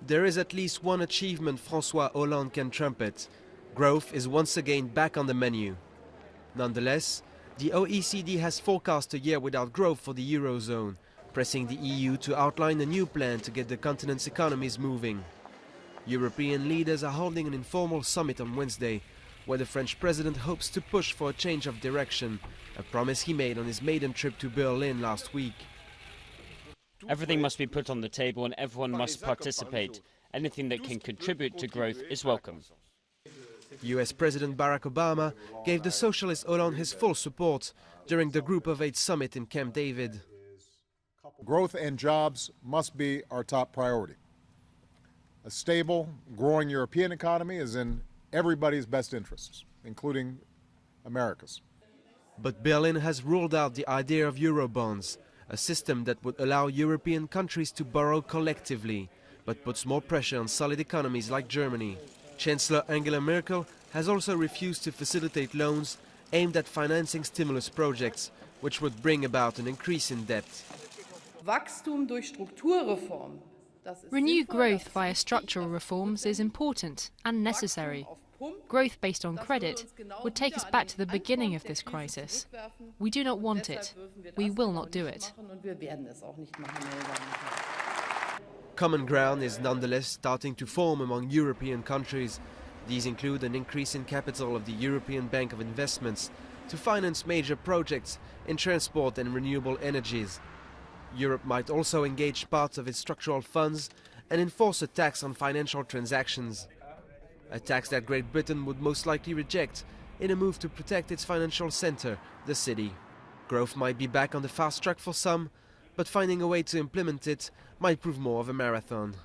There is at least one achievement François Hollande can trumpet. Growth is once again back on the menu. Nonetheless, the OECD has forecast a year without growth for the Eurozone, pressing the EU to outline a new plan to get the continent's economies moving. European leaders are holding an informal summit on Wednesday, where the French president hopes to push for a change of direction, a promise he made on his maiden trip to Berlin last week. Everything must be put on the table and everyone must participate. Anything that can contribute to growth is welcome. US President Barack Obama gave the socialist Hollande his full support during the Group of 8 summit in Camp David. Growth and jobs must be our top priority. A stable, growing European economy is in everybody's best interests, including America's. But Berlin has ruled out the idea of Eurobonds, a system that would allow European countries to borrow collectively, but puts more pressure on solid economies like Germany. Chancellor Angela Merkel has also refused to facilitate loans aimed at financing stimulus projects, which would bring about an increase in debt. Renewed growth via structural reforms is important and necessary. Growth based on credit would take us back to the beginning of this crisis. We do not want it. We will not do it. Common ground is nonetheless starting to form among European countries. These include an increase in capital of the European Bank of Investments to finance major projects in transport and renewable energies. Europe might also engage parts of its structural funds and enforce a tax on financial transactions. A tax that Great Britain would most likely reject in a move to protect its financial centre, the city. Growth might be back on the fast track for some, but finding a way to implement it might prove more of a marathon.